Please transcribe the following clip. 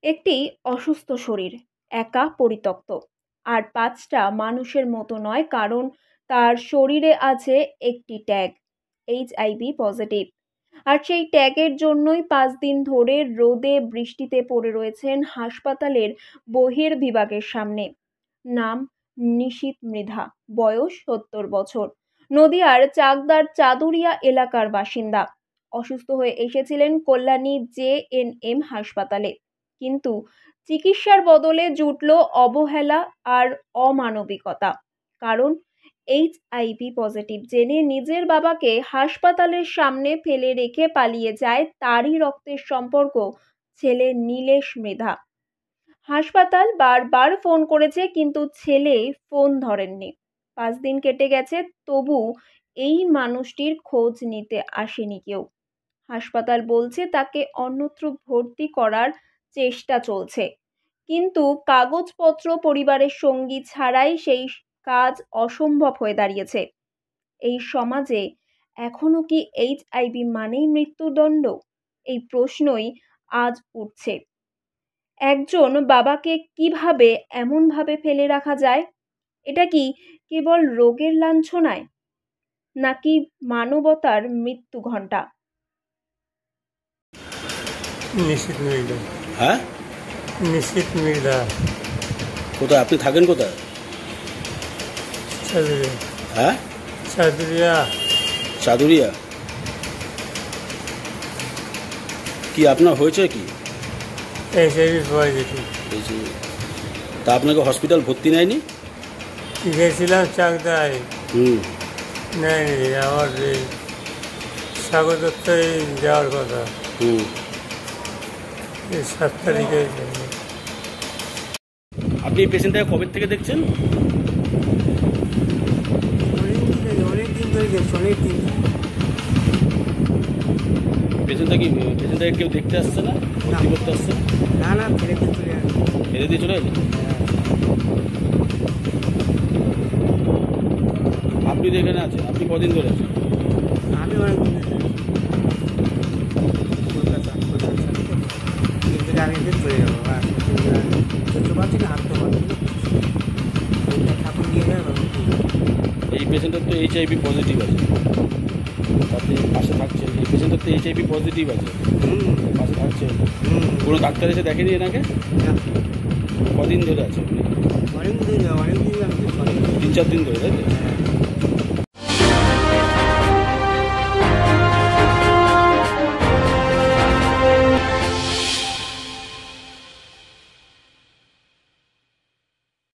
একটি অসুস্থ শরীর, একা পরিত্যক্ত, আর ৫টা মানুষের মতো নয়, কারণ তার শরীরে আছে একটি ট্যাগ, এইচআইভি পজিটিভ। আর সেই ট্যাগের জন্যই ৫ দিন ধরে রোদে বৃষ্টিতে পড়ে রয়েছেন হাসপাতালের বহির্বিভাগের সামনে। নাম নিশীথ মৃধা, বয়স ৭০ বছর, নদিয়ার চাকদার চাদুরিয়া এলাকার বাসিন্দা। অসুস্থ হয়ে এসেছিলেন কল্যাণী জেএনএম হাসপাতালে, কিন্তু চিকিৎসার বদলে জুটল অবহেলা আর অমানবিকতা। কারণ এইচআইভি পজিটিভ জেনে নিজের বাবাকে হাসপাতালের সামনে ফেলে রেখে পালিয়ে যায় তারই রক্তের সম্পর্ক ছেলে নীলেশ মৃধা। হাসপাতাল বারবার ফোন করেছে, কিন্তু ছেলে ফোন ধরেননি। ৫ দিন কেটে গেছে, তবু এই মানুষটির খোঁজ নিতে আসেনি কেউ। হাসপাতাল বলছে তাকে অন্যত্র ভর্তি করার চেষ্টা চলছে, কিন্তু কাগজপত্র পরিবারের সঙ্গী ছাড়াই সেই কাজ অসম্ভব হয়ে দাঁড়িয়েছে। এই সমাজে এখনো কি এইচআইভি মানেই মৃত্যুদণ্ড? এই প্রশ্নই আজ উঠছে। একজন বাবাকে কিভাবে এমনভাবে ফেলে রাখা যায়? এটা কি কেবল রোগের লাঞ্ছনায়, নাকি মানবতার মৃত্যু ঘণ্টা? নিশীথ মৃধা। হ্যাঁ, নিশীথ মৃধা। কোথায় আপনি থাকেন? কোথায়? চাদুরিয়া। হ্যাঁ, চাদুরিয়া। চাদুরিয়া। কি আপনার হয়েছে কি? HIV positive. তা আপনাকে হসপিটাল ভর্তি নেয়নি? গেছিলাম চাকদায়, হুম, নেয়নি। আমার এই স্বাগত দপ্তরে যাওয়ার কথা, হুম। এই ৭ তারিখে। আপনি এই পেশেন্টটাকে কবে থেকে দেখছেন? অনেকদিন ধরে দেখছি, অনেকদিন। পেশেন্টটাকে কেউ দেখতে আসছে না? ভর্তি করতে আসছে না, না, ফেলে দিয়ে চলে আসে। ফেলে দিয়ে চলে গেছে? আপনি তো এখানে আছেন, আপনি কদিন ধরে আছেন? আমি অনেকদিন কলকাতা কিন্তু আমি এদের চলে যাবো। আর চলতে পারছি না, হাঁটতে পারছি না, ঠাকুর দিয়ে যাবে। এই পেশেন্টের তো এইচআইভি পজিটিভ আছে, আপনি পাশে থাকছেন। এই পেশেন্টের তো এইচআইভি পজিটিভ আছে, পাশে থাকছেন। কোনো ডাক্তার এসে দেখেনি এনাকে? কদিন ধরে আছে? অনেকদিন, অনেকদিন। 3-4 দিন ধরে, তাই তো?